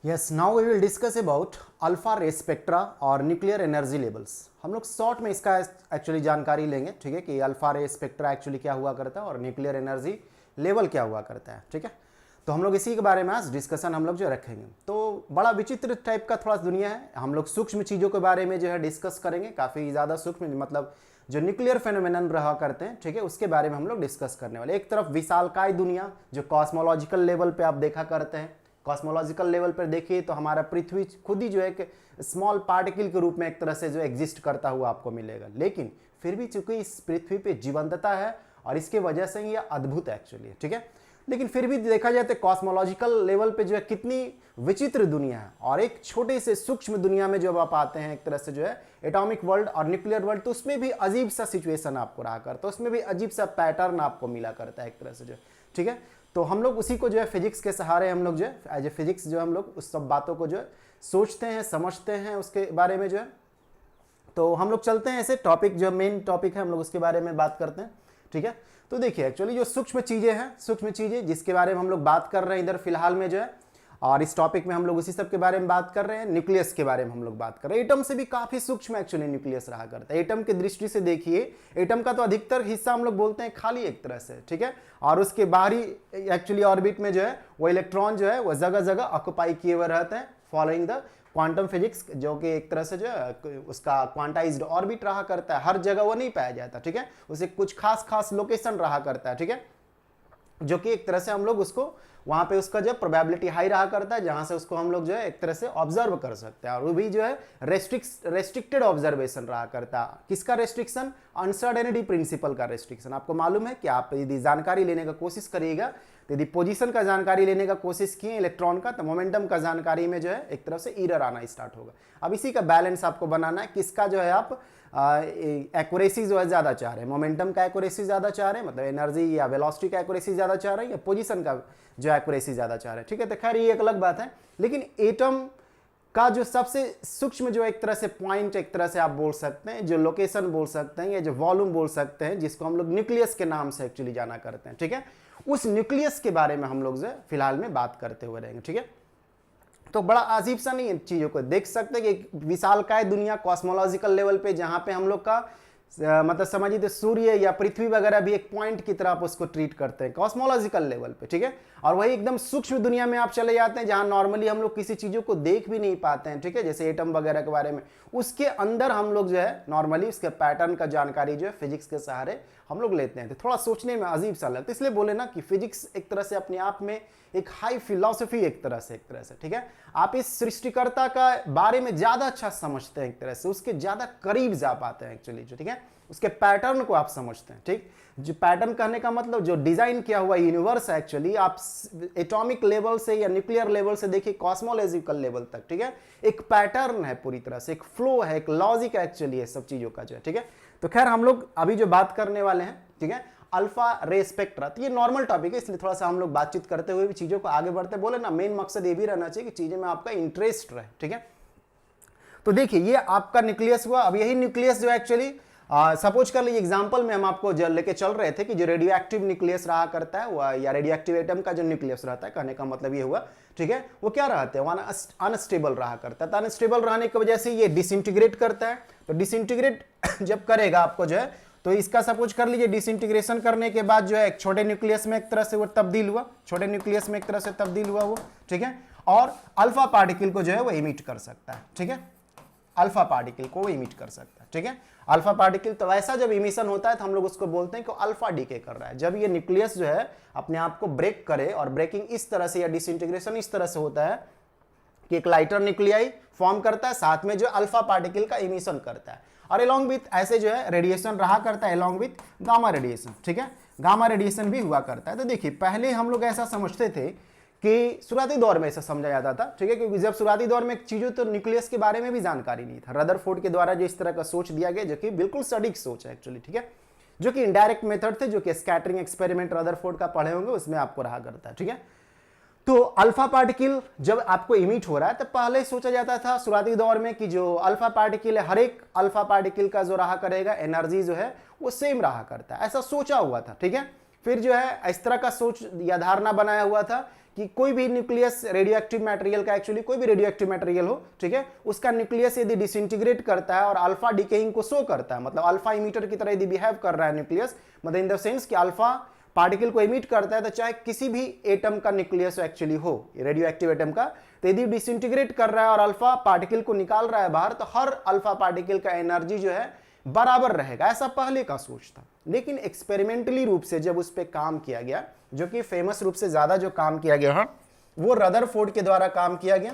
Yes, now we will discuss about alpha ray spectra और nuclear energy levels. हम लोग short में इसका एक्चुअली जानकारी लेंगे, ठीक है, कि अल्फा रे स्पेक्ट्रा एक्चुअली क्या हुआ करता है और न्यूक्लियर एनर्जी लेवल क्या हुआ करता है, ठीक है। तो हम लोग इसी के बारे में आज डिस्कशन हम लोग जो रखेंगे। तो बड़ा विचित्र टाइप का थोड़ा दुनिया है, हम लोग सूक्ष्म चीज़ों के बारे में जो है डिस्कस करेंगे, काफ़ी ज़्यादा सूक्ष्म, मतलब जो न्यूक्लियर फेनोमेनन रहा करते हैं, ठीक है, उसके बारे में हम लोग डिस्कस करने वाले। एक तरफ विशालकाय दुनिया जो कॉस्मोलॉजिकल लेवल पे आप देखा करते हैं, कॉस्मोलॉजिकल लेवल पर देखिए तो हमारा पृथ्वी खुद ही जो है एक स्मॉल पार्टिकल के रूप में एक तरह से जो एग्जिस्ट करता हुआ आपको मिलेगा, लेकिन फिर भी चूंकि इस पृथ्वी पे जीवंतता है और इसके वजह से ही ये अद्भुत है एक्चुअली, ठीक है। लेकिन फिर भी देखा जाए तो कॉस्मोलॉजिकल लेवल पे जो है कितनी विचित्र दुनिया है, और एक छोटे से सूक्ष्म दुनिया में जब आप आते हैं एक तरह से जो है एटॉमिक वर्ल्ड और न्यूक्लियर वर्ल्ड, तो उसमें भी अजीब सा सिचुएशन आपको रहा करता है, उसमें भी अजीब सा पैटर्न आपको मिला करता है एक तरह से जो है, ठीक है। तो हम लोग उसी को जो है फिजिक्स के सहारे हम लोग जो है एज ए फिजिक्स जो हम लोग उस सब बातों को जो है सोचते हैं, समझते हैं उसके बारे में जो है। तो हम लोग चलते हैं ऐसे टॉपिक, जो मेन टॉपिक है हम लोग उसके बारे में बात करते हैं, ठीक है। तो देखिए एक्चुअली जो सूक्ष्म चीज़ें हैं, सूक्ष्म चीज़ें जिसके बारे में हम लोग बात कर रहे हैं इधर फिलहाल में जो है, और इस टॉपिक में हम लोग उसी सब के बारे में बात कर रहे हैं, न्यूक्लियस के बारे में हम लोग बात कर रहे हैं। एटम से भी काफी सूक्ष्म एक्चुअली न्यूक्लियस रहा करता है। एटम की दृष्टि से देखिए, एटम का तो अधिकतर हिस्सा हम लोग बोलते हैं खाली एक तरह से, ठीक है, और उसके बाहरी एक्चुअली ऑर्बिट में जो है वो इलेक्ट्रॉन जो है वो जगह जगह ऑक्युपाई किए हुए रहते हैं फॉलोइंग द क्वांटम फिजिक्स, जो कि एक तरह से जो है उसका क्वांटाइज्ड ऑर्बिट रहा करता है, हर जगह वो नहीं पाया जाता, ठीक है, उसे कुछ खास खास लोकेशन रहा करता है, ठीक है, जो कि एक तरह से हम लोग उसको वहां पे उसका जो प्रोबेबिलिटी हाई रहा करता है, जहां से उसको हम लोग जो है एक तरह से ऑब्जर्व कर सकते हैं, और वो भी जो है रेस्ट्रिक्टेड ऑब्जर्वेशन रहा करता है। किसका रेस्ट्रिक्शन? अनसर्टेनिटी प्रिंसिपल का रेस्ट्रिक्शन। आपको मालूम है कि आप यदि जानकारी लेने का कोशिश करिएगा, तो यदि पोजीशन का जानकारी लेने का कोशिश किए इलेक्ट्रॉन का, तो मोमेंटम का जानकारी में जो है एक तरफ से एरर आना स्टार्ट होगा। अब इसी का बैलेंस आपको बनाना है, किसका जो है आप एक्यूरेसी जो है ज्यादा चाह रहे हैं, मोमेंटम का एक्यूरेसी ज्यादा चाह रहे हैं, मतलब एनर्जी या वेलोसिटी का एक्यूरेसी ज्यादा चाह रहे हैं, या पोजीशन का जो एक्यूरेसी ज्यादा चाह रहे हैं, ठीक है। तो खैर ये एक अलग बात है, लेकिन एटम का जो सबसे सूक्ष्म जो एक तरह से पॉइंट एक तरह से आप बोल सकते हैं, जो लोकेशन बोल सकते हैं, या जो वॉल्यूम बोल सकते हैं, जिसको हम लोग न्यूक्लियस के नाम से एक्चुअली जाना करते हैं, ठीक है, उस न्यूक्लियस के बारे में हम लोग जो फिलहाल में बात करते हुए रहेंगे, ठीक है। तो बड़ा अजीब सा नहीं है, चीजों को देख सकते हैं कि विशालकाय दुनिया कॉस्मोलॉजिकल लेवल पे, जहां पे हम लोग का मतलब समझिए तो सूर्य या पृथ्वी वगैरह भी एक पॉइंट की तरह आप उसको ट्रीट करते हैं कॉस्मोलॉजिकल लेवल पे, ठीक है। और वही एकदम सूक्ष्म दुनिया में आप चले जाते हैं, जहां नॉर्मली हम लोग किसी चीजों को देख भी नहीं पाते हैं, ठीक है, जैसे एटम वगैरह के बारे में, उसके अंदर हम लोग जो है नॉर्मली उसके पैटर्न का जानकारी जो है फिजिक्स के सहारे हम लोग लेते हैं। तो थोड़ा सोचने में अजीब सा लगता है, इसलिए बोले ना कि फिजिक्स एक तरह से अपने आप में एक हाई फिलॉसफी एक तरह से ठीक है। आप इस सृष्टिकर्ता का बारे में ज्यादा अच्छा समझते हैं, एक तरह से उसके ज्यादा करीब जा पाते हैं एक्चुअली जो, ठीक है, उसके पैटर्न को आप समझते हैं, ठीक। जो पैटर्न कहने का मतलब जो डिजाइन किया हुआ यूनिवर्स है एक्चुअली, आप एटॉमिक लेवल से या न्यूक्लियर लेवल से देखिए कॉस्मोलॉजिकल लेवल तक, ठीक है, एक पैटर्न है पूरी तरह से, एक फ्लो है, एक लॉजिक एक्चुअली है सब चीजों का जो है, ठीक है। तो खैर हम लोग अभी जो बात करने वाले हैं, ठीक है, अल्फा रे स्पेक्ट्रा, तो ये नॉर्मल टॉपिक है, इसलिए थोड़ा सा हम लोग बातचीत करते हुए भी चीजों को आगे बढ़ते, बोले ना मेन मकसद ये भी रहना चाहिए कि चीजें में आपका इंटरेस्ट रहे, ठीक है। तो देखिए ये आपका न्यूक्लियस हुआ। अब यही न्यूक्लियस जो एक्चुअली सपोज कर लीजिए एग्जांपल में हम आपको जो लेके चल रहे थे कि जो रेडियो एक्टिव न्यूक्लियस रहा करता है वह, या रेडियो एक्टिव एटम का जो न्यूक्लियस रहता है, कहने का मतलब ये हुआ, ठीक है, वो क्या रहते हैं, वो अनस्टेबल रहा करता है। तो अनस्टेबल रहने की वजह से ये डिसइंटीग्रेट करता है। तो डिसइंटीग्रेट जब करेगा आपको जो है, तो इसका सपोज कर लीजिए डिसइंटीग्रेशन करने के बाद जो है एक छोटे न्यूक्लियस में एक तरह से वो तब्दील हुआ, छोटे न्यूक्लियस में एक तरह से तब्दील हुआ वो, ठीक है, और अल्फा पार्टिकल को जो है वो इमिट कर सकता है, ठीक है, अल्फा पार्टिकल को इमिट कर सकता है, ठीक है, अल्फा पार्टिकल। तो वैसा जब इमिशन होता है तो हम लोग उसको बोलते हैं कि अल्फा डीके कर रहा है। जब ये न्यूक्लियस जो है अपने आप को ब्रेक करे, और ब्रेकिंग इस तरह से या डिसइंटीग्रेशन इस तरह से होता है कि एक लाइटर न्यूक्लियाई फॉर्म करता है, साथ में जो अल्फा पार्टिकल का इमिशन करता है, और अलोंग विथ ऐसे जो है रेडिएशन रहा करता है, अलोंग विथ गामा रेडिएशन, ठीक है, गामा रेडिएशन भी हुआ करता है। तो देखिए पहले हम लोग ऐसा समझते थे कि शुरुआती दौर में ऐसा समझा जाता था, ठीक है, क्योंकि जब शुरुआती दौर में चीजों तो न्यूक्लियस के बारे में भी जानकारी नहीं था। रदरफोर्ड के द्वारा जो इस तरह का सोच दिया गया, जो कि बिल्कुल सटीक सोच है एक्चुअली, ठीक है, जो कि इनडायरेक्ट मेथड थे, जो कि स्कैटरिंग एक्सपेरिमेंट रदरफोर्ड का पढ़े होंगे उसमें आपको रहा करता है, ठीक है। तो अल्फा पार्टिकल जब आपको इमिट हो रहा है, तो पहले सोचा जाता था शुरुआती दौर में कि जो अल्फा पार्टिकल है, हर एक अल्फा पार्टिकल का जो रहा करेगा एनर्जी जो है वो सेम रहा करता है, ऐसा सोचा हुआ था, ठीक है। फिर जो है इस तरह का सोच या धारणा बनाया हुआ था कि कोई भी न्यूक्लियस रेडियो एक्टिव मटेरियल का, एक्चुअली कोई भी रेडियो एक्टिव मटेरियल हो, ठीक है, उसका न्यूक्लियस यदि डिसइंटीग्रेट करता है और अल्फा डिकेइंग को शो करता है, मतलब अल्फा इमीटर की तरह यदि बिहेव कर रहा है न्यूक्लियस, मतलब इन द सेंस कि अल्फा पार्टिकल को इमिट करता है, तो चाहे किसी भी एटम का न्यूक्लियस एक्चुअली हो, रेडियो एक्टिव एटम का, तो यदि डिसइंटीग्रेट कर रहा है और अल्फा पार्टिकल को निकाल रहा है बाहर, तो हर अल्फा पार्टिकल का एनर्जी जो है बराबर रहेगा, ऐसा पहले का सोच था। लेकिन एक्सपेरिमेंटली रूप से जब उस पर काम किया गया, जो कि फेमस रूप से ज्यादा जो काम किया गया वो रदरफोर्ड के द्वारा काम किया गया,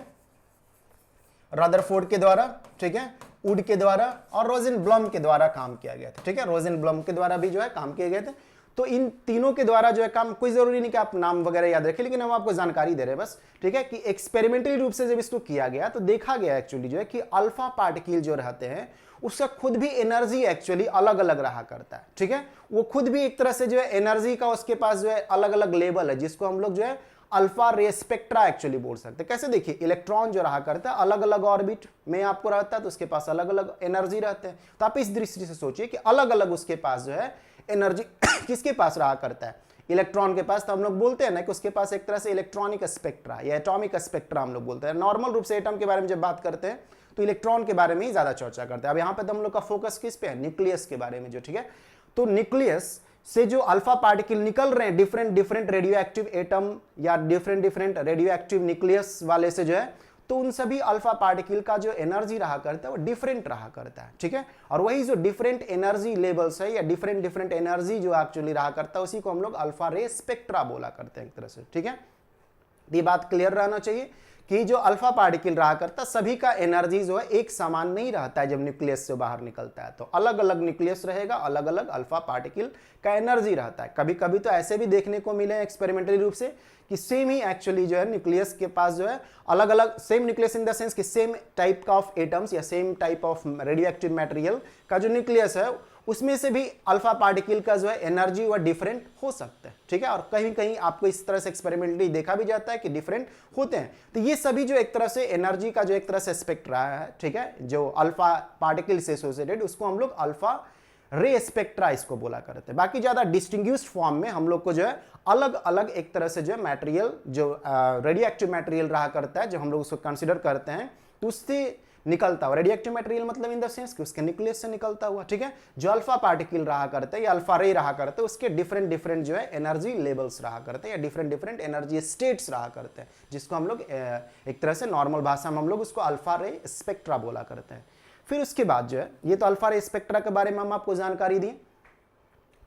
रदरफोर्ड के द्वारा, ठीक है, वुड के द्वारा और रोजेनब्लम के द्वारा काम किया गया था, ठीक है, रोजेनब्लम के द्वारा भी जो है काम किए गए थे। तो इन तीनों के द्वारा जो है काम, कोई जरूरी नहीं कि आप नाम वगैरह याद रखें, लेकिन हम आपको जानकारी दे रहे हैं बस, ठीक है, कि एक्सपेरिमेंटली रूप से जब इसको किया गया तो देखा गया एक्चुअली जो है कि अल्फा पार्टिकल जो रहते हैं उसका खुद भी एनर्जी एक्चुअली अलग अलग रहा करता है, ठीक है, वो खुद भी एक तरह से जो है एनर्जी का उसके पास जो है अलग अलग लेवल है, जिसको हम लोग जो है अल्फा रे स्पेक्ट्रा एक्चुअली बोल सकते हैं। कैसे, देखिए, इलेक्ट्रॉन जो रहा करता है अलग अलग ऑर्बिट में आपको रहता है, तो उसके पास अलग अलग एनर्जी रहते हैं। तो आप इस दृष्टि से सोचिए कि अलग अलग उसके पास जो है एनर्जी किसके पास रहा करता है, इलेक्ट्रॉन के पास। तो हम लोग बोलते हैं ना कि उसके पास एक तरह से इलेक्ट्रॉनिक स्पेक्ट्रा या एटॉमिक स्पेक्ट्रा हम लोग बोलते हैं। नॉर्मल रूप से एटम के बारे में जब बात करते हैं तो इलेक्ट्रॉन के बारे में ही ज्यादा चर्चा करते हैं। अब यहाँ पे तो हम लोग का फोकस किस पे है, न्यूक्लियस के बारे में जो, ठीक है। तो न्यूक्लियस से जो अल्फा पार्टिकल निकल रहे हैं different different radioactive atom या different different radioactive nucleus वाले से जो है, तो उन सभी अल्फा पार्टिकल का जो एनर्जी रहा करता है वो डिफरेंट रहा करता है, ठीक है। और वही जो डिफरेंट एनर्जी लेवल्स है या डिफरेंट डिफरेंट एनर्जी जो एक्चुअली रहा करता है, उसी को हम लोग अल्फा रे स्पेक्ट्रा बोला करते हैं एक तरह से, ठीक है। ये बात क्लियर रहना चाहिए कि जो अल्फा पार्टिकल रहा करता सभी का एनर्जी जो है एक समान नहीं रहता है। जब न्यूक्लियस से बाहर निकलता है तो अलग अलग न्यूक्लियस रहेगा, अलग अलग अल्फा पार्टिकल का एनर्जी रहता है। कभी कभी तो ऐसे भी देखने को मिले एक्सपेरिमेंटली रूप से कि सेम ही एक्चुअली जो है न्यूक्लियस के पास जो है अलग अलग same nucleus in the sense कि सेम टाइप का ऑफ एटम्स या same type of radio active material का जो न्यूक्लियस है उसमें से भी अल्फा पार्टिकल का जो है एनर्जी वह डिफरेंट हो सकता है, ठीक है। और कहीं कहीं आपको इस तरह से एक्सपेरिमेंटली देखा भी जाता है कि डिफरेंट होते हैं। तो ये सभी जो एक तरह से एनर्जी का जो एक तरह से स्पेक्ट्रा है, ठीक है, जो अल्फा पार्टिकल से एसोसिएटेड, उसको हम लोग अल्फा रे स्पेक्ट्रा इसको बोला करते हैं। बाकी ज्यादा डिस्टिंग्विश्ड फॉर्म में हम लोग को जो है अलग अलग एक तरह से जो है मटेरियल, जो रेडियो एक्टिव मटेरियल रहा करता है, जब हम लोग उसको कंसिडर करते हैं तो उससे निकलता हुआ रेडियो एक्टिव मटेरियल, मतलब इन द सेंस कि उसके न्यूक्लियस से निकलता हुआ, ठीक है, जो अल्फा पार्टिकल रहा करते हैं या अल्फा रे रहा करते हैं, उसके डिफरेंट डिफरेंट जो है एनर्जी लेवल्स रहा करते हैं या डिफरेंट डिफरेंट एनर्जी स्टेट्स रहा करते हैं, जिसको हम लोग एक तरह से नॉर्मल भाषा में हम लोग उसको अल्फा रे स्पेक्ट्रा बोला करते हैं। फिर उसके बाद जो है, ये तो अल्फा रे स्पेक्ट्रा के बारे में हम आपको जानकारी दी।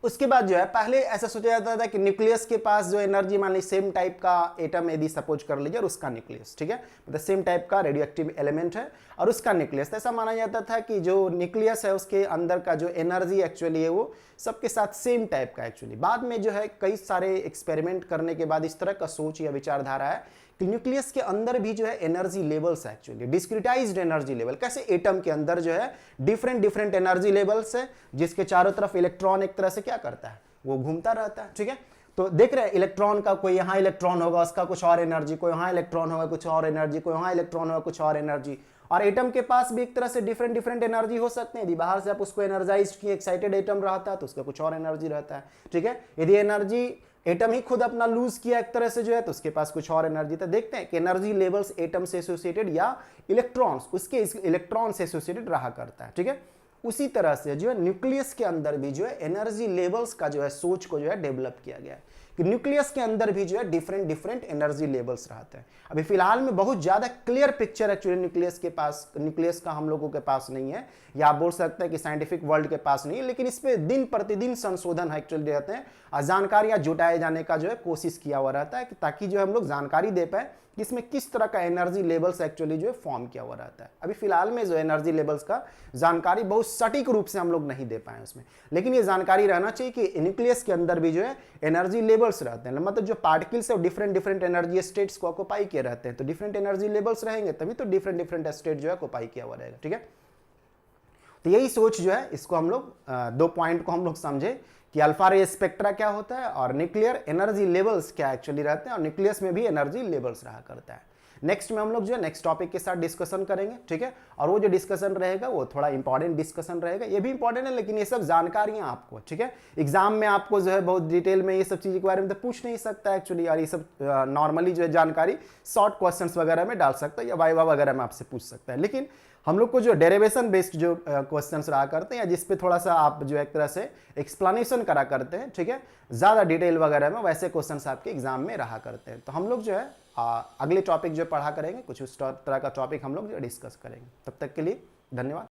उसके बाद जो है पहले ऐसा सोचा जाता था कि न्यूक्लियस के पास जो एनर्जी, मान ली सेम टाइप का एटम यदि सपोज कर लीजिए और उसका न्यूक्लियस, ठीक है, मतलब सेम टाइप का रेडियो एक्टिव एलिमेंट है और उसका न्यूक्लियस, ऐसा माना जाता था कि जो न्यूक्लियस है उसके अंदर का जो एनर्जी एक्चुअली है वो सबके साथ सेम टाइप का एक्चुअली। बाद में जो है कई सारे एक्सपेरिमेंट करने के बाद इस तरह का सोच या विचारधारा है कि न्यूक्लियस के अंदर भी जो है energy levels actually discretised energy level, कैसे एटम के अंदर जो है डिफरेंट डिफरेंट एनर्जी लेवल्स है, जिसके चारों तरफ इलेक्ट्रॉन एक तरह से क्या करता है, वो घूमता रहता है, ठीक है। तो देख रहे हैं इलेक्ट्रॉन का, कोई यहाँ इलेक्ट्रॉन होगा उसका कुछ और एनर्जी, कोई यहाँ इलेक्ट्रॉन होगा कुछ और एनर्जी, कोई यहाँ इलेक्ट्रॉन होगा कुछ और एनर्जी। और एटम के पास भी एक तरह से डिफरेंट डिफरेंट एनर्जी हो सकते हैं। यदि बाहर से आप उसको एनर्जाइज किए, एक्साइटेड एटम रहता है तो उसका कुछ और एनर्जी रहता है, ठीक है। यदि एनर्जी एटम ही खुद अपना लूज किया एक तरह से जो है तो उसके पास कुछ और एनर्जी। तो देखते हैं कि एनर्जी लेवल्स एटम से एसोसिएटेड या इलेक्ट्रॉन्स उसके इलेक्ट्रॉन से एसोसिएटेड रहा करता है, ठीक है। उसी तरह से जो है न्यूक्लियस के अंदर भी जो है एनर्जी लेवल्स का जो है सोच को जो है डेवलप किया गया है कि न्यूक्लियस के अंदर भी जो है डिफरेंट डिफरेंट एनर्जी लेवल्स रहते हैं। अभी फिलहाल में बहुत ज्यादा क्लियर पिक्चर एक्चुअली न्यूक्लियस के पास, न्यूक्लियस का हम लोगों के पास नहीं है, या आप बोल सकते हैं कि साइंटिफिक वर्ल्ड के पास नहीं है, लेकिन इस पे दिन प्रतिदिन संशोधन एक्चुअली रहते हैं और जानकारियां जुटाए जाने का जो है कोशिश किया हुआ रहता है ताकि जो हम लोग जानकारी दे पाए कि इसमें किस तरह का एनर्जी लेवल्स एक्चुअली जो है फॉर्म किया हुआ रहता है। अभी फिलहाल में जो एनर्जी लेवल्स का जानकारी बहुत सटीक रूप से हम लोग नहीं दे पाए उसमें, लेकिन ये जानकारी रहना चाहिए कि न्यूक्लियस के अंदर भी जो है एनर्जी लेवल्स रहते हैं, मतलब जो पार्टिकल्स है डिफरेंट डिफरेंट एनर्जी स्टेट्स को ऑक्युपाई किए रहते हैं। तो डिफरेंट एनर्जी लेवल्स रहेंगे तभी तो डिफरेंट डिफरेंट स्टेट जो है ऑक्युपाई किया हुआ रहेगा, ठीक है। तो यही सोच जो है इसको हम लोग दो पॉइंट को हम लोग समझे कि अल्फा रे स्पेक्ट्रा क्या होता है और न्यूक्लियर एनर्जी लेवल्स क्या एक्चुअली रहते हैं, और न्यूक्लियस में भी एनर्जी लेवल्स रहा करता है। नेक्स्ट में हम लोग जो है नेक्स्ट टॉपिक के साथ डिस्कशन करेंगे, ठीक है। और वो जो डिस्कशन रहेगा वो थोड़ा इंपॉर्टेंट डिस्कशन रहेगा, ये भी इंपॉर्टेंट है लेकिन ये सब जानकारियां आपको, ठीक है। एग्जाम में आपको जो है बहुत डिटेल में ये सब चीज़ के बारे में तो पूछ नहीं सकता एक्चुअली, और ये सब नॉर्मली जो है जानकारी शॉर्ट क्वेश्चंस वगैरह में डाल सकता है या वाइवा वगैरह में आपसे पूछ सकता है। लेकिन हम लोग को जो डेरिवेशन बेस्ड जो क्वेश्चंस रहा करते हैं या जिस पे थोड़ा सा आप जो एक तरह से एक्सप्लेनेशन करा करते हैं, ठीक है, ज़्यादा डिटेल वगैरह में, वैसे क्वेश्चंस आपके एग्जाम में रहा करते हैं। तो हम लोग जो है अगले टॉपिक जो पढ़ा करेंगे कुछ उस तरह का टॉपिक हम लोग जो डिस्कस करेंगे। तब तक के लिए धन्यवाद।